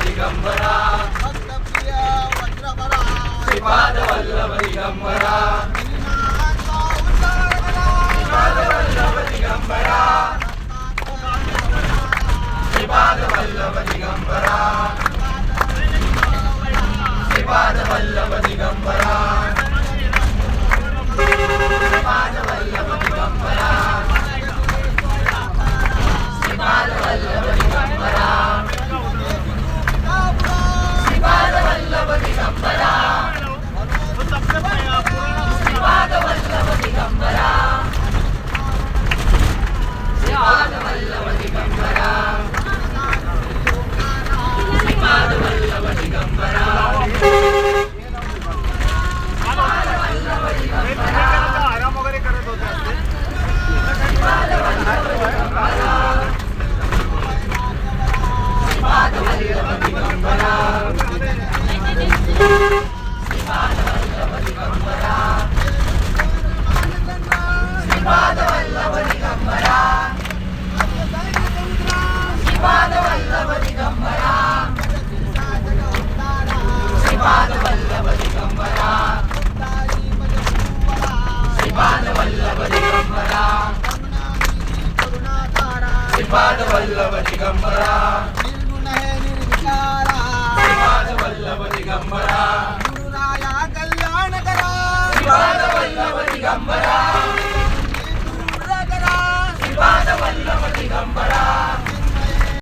दिगंबरा भक्तप्रिय वज्रपरा श्रीपाद वल्लभ दिगंबरा श्रीपाद वल्लभ दिगंबरा श्रीपाद वल्लभ दिगंबरा श्रीपाद वल्लभ दिगंबरा श्रीपाद वल्लभ दिगंबरा श्रीपाद वल्लभ दिगंबरा श्रीपाद वल्लभ दिगंबरा श्रीपाद वल्लभ दिगंबरा श्रीपाद वल्लभ दिगंबरा श्रीपाद वल्लभ दिगंबरा आराम वगैरे करत होते श्रीपाद वल्लभ दिगंबरा श्रीपाद वल्लभ दिगंबरा श्रीपाद वल्लभ दिगंबरा श्रीपाद वल्लभ दिगंबरा श्रीपाद वल्लभ दिगंबरा श्रीपाद वल्लभ दिगंबरा श्रीपाद वल्लभ दिगंबरा श्रीपाद वल्लभ दिगंबरा निर्गुण है निर्विकारा श्रीपाद वल्लभ दिगंबरा गुरुराया कल्याण करा श्रीपाद वल्लभ दिगंबरा